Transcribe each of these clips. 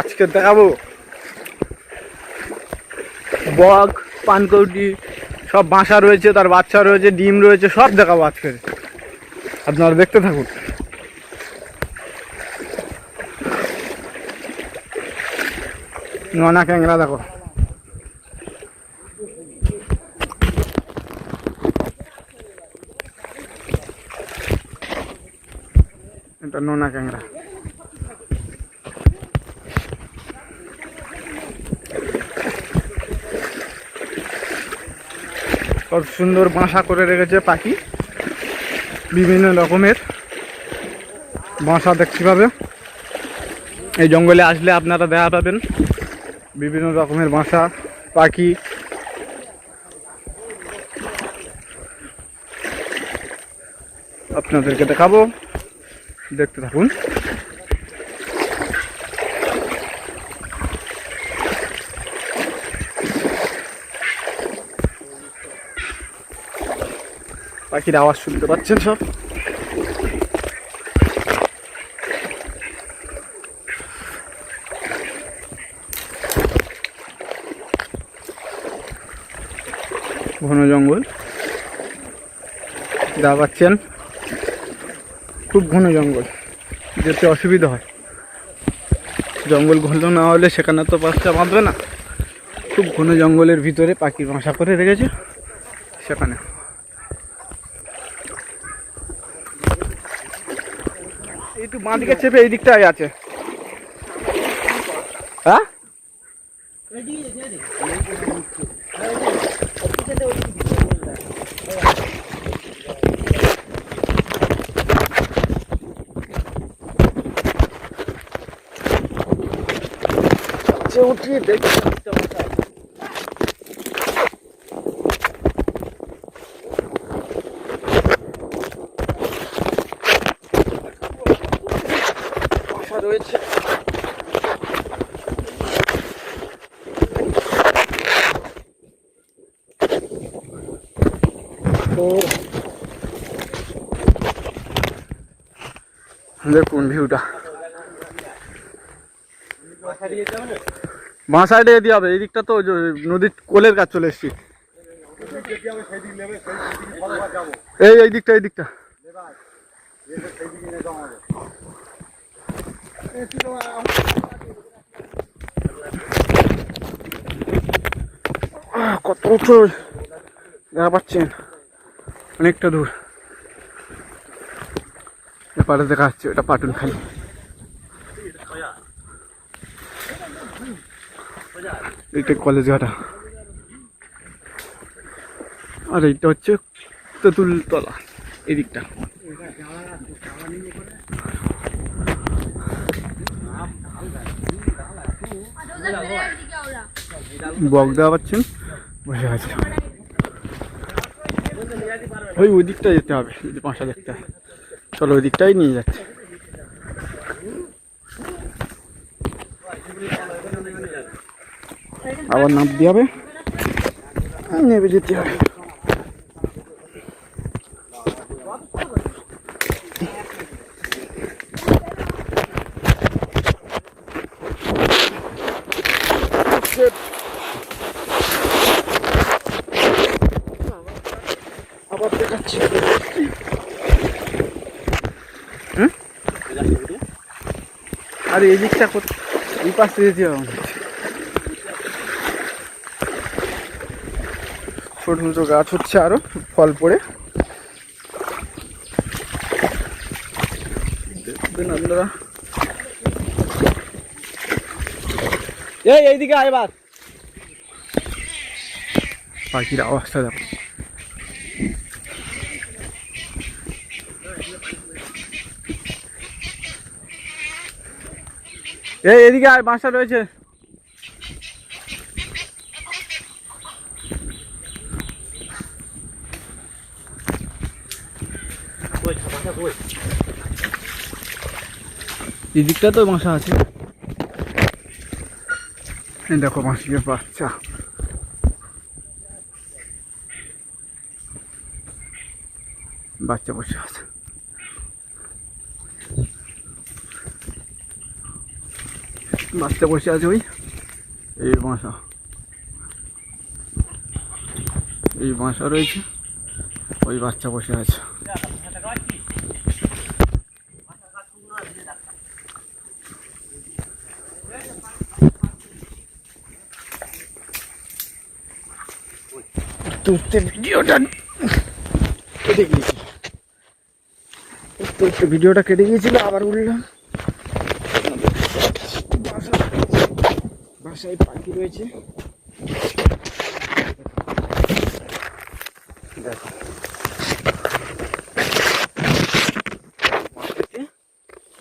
আজকে দেখাবো বক, পানকৌটি, সব বাসা রয়েছে, তার বাচ্চা রয়েছে, ডিম রয়েছে, সব দেখাবো আজকে। আপনারা দেখতে থাকুন। নোনা ক্যাংরা দেখো, এটা নোনা ক্যাংরা। কত সুন্দর বাসা করে রেখেছে পাখি, বিভিন্ন রকমের বাসা দেখতে পাবে। এই জঙ্গলে আসলে আপনারা দেখা পাবেন বিভিন্ন রকমের বাসা, পাখি। আপনাদেরকে দেখাবো, দেখতে থাকুন। পাখির আওয়াজ শুনতে পাচ্ছেন সব। ঘন জঙ্গল যা পাচ্ছেন, খুব ঘন জঙ্গল, যেতে অসুবিধা হয়। জঙ্গল ঘন না হলে সেখানে তো বাচ্চা বাঁধবে না। খুব ঘন জঙ্গলের ভিতরে পাখি বাসা করে রেখেছে সেখানে। একটু বাঁ দিকে চেপে এই দিকটাই আছে। হ্যাঁ, উঠিয়ে দেখি রয়েছে। দেখুন ভিউটা, বাঁ সাইডে দিয়ে হবে। এই দিকটা তো নদীর কোলের কাজ চলে এসছি। এই দিকটা, এই দিকটা কত উঁচু দেখা পাচ্ছেন, অনেকটা দূর। এপারে দেখা যাচ্ছে এটা পাটুনখালি। এইটা কলেজ ঘাটা, আর এইটা হচ্ছে তেঁতুলতলা। এই দিকটা বক দেওয়া পাচ্ছেন, বসে আছে। ওই দিকটা যেতে হবে যদি বাসা দেখতে হয়। চলো ওই দিকটাই নিয়ে যাচ্ছে। আবার নাপ দিয়ে হবে, নেমে যেতে হবে। আবার দেখাচ্ছি। আর এই দিকটা এই পাশে যেতে হবে। ছোট ছোট গাছ হচ্ছে, আরো ফল পড়ে। দেখবেন আপনারা। এইদিকে আইবার পাখির আওয়াজটা দেখো। এদিকে আয়, বাসা রয়েছে। এই দিকটা তো বাসা আছে। দেখো মাসিকের বাচ্চা, বাচ্চা বসে আছে। বাচ্চা বসে আছে ওই এই বাসা, এই বাসা রয়েছে, ওই বাচ্চা বসে আছে। ভিডিওটা কেটে গিয়েছিল, ভিডিওটা কেটে গিয়েছিল, আবার উঠলাম। বাসায় পাখি রয়েছে, দেখো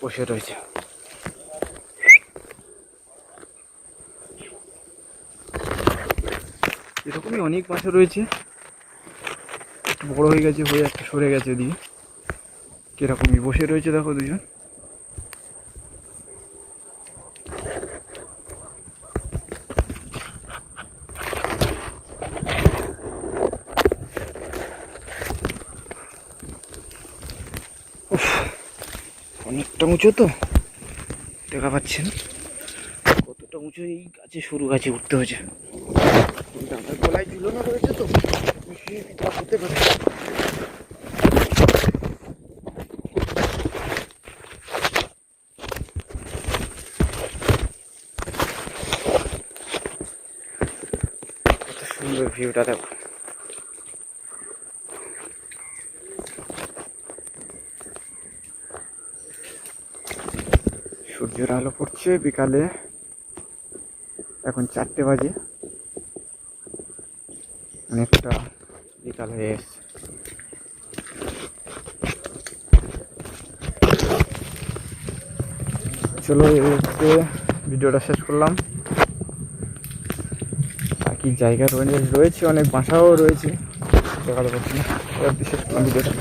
বসে রয়েছে। এরকমই অনেক বাসা রয়েছে, একটু বড় হয়ে গেছে, হয়ে একটা সরে গেছে ওদিকে, কিরকমই বসে রয়েছে দেখো দুজন। অনেকটা উঁচু তো দেখা পাচ্ছেন, কতটা উঁচু, এই গাছে সরু গাছে উঠতে হয়েছে, ডাঙার গলায় ঝুলানো রয়েছে তো হতে পারে। কত সুন্দর ভিউটা দেখো। সূর্যের আলো পড়ছে বিকালে, এখন 4টে বাজে, অনেকটা বিকাল হয়ে এসছে। চলো ভিডিওটা শেষ করলাম। বাকি জায়গা রয়েছে, অনেক বাসাও রয়েছে, দেখাতে পারছি না, শেষ করলাম ভিডিওটা।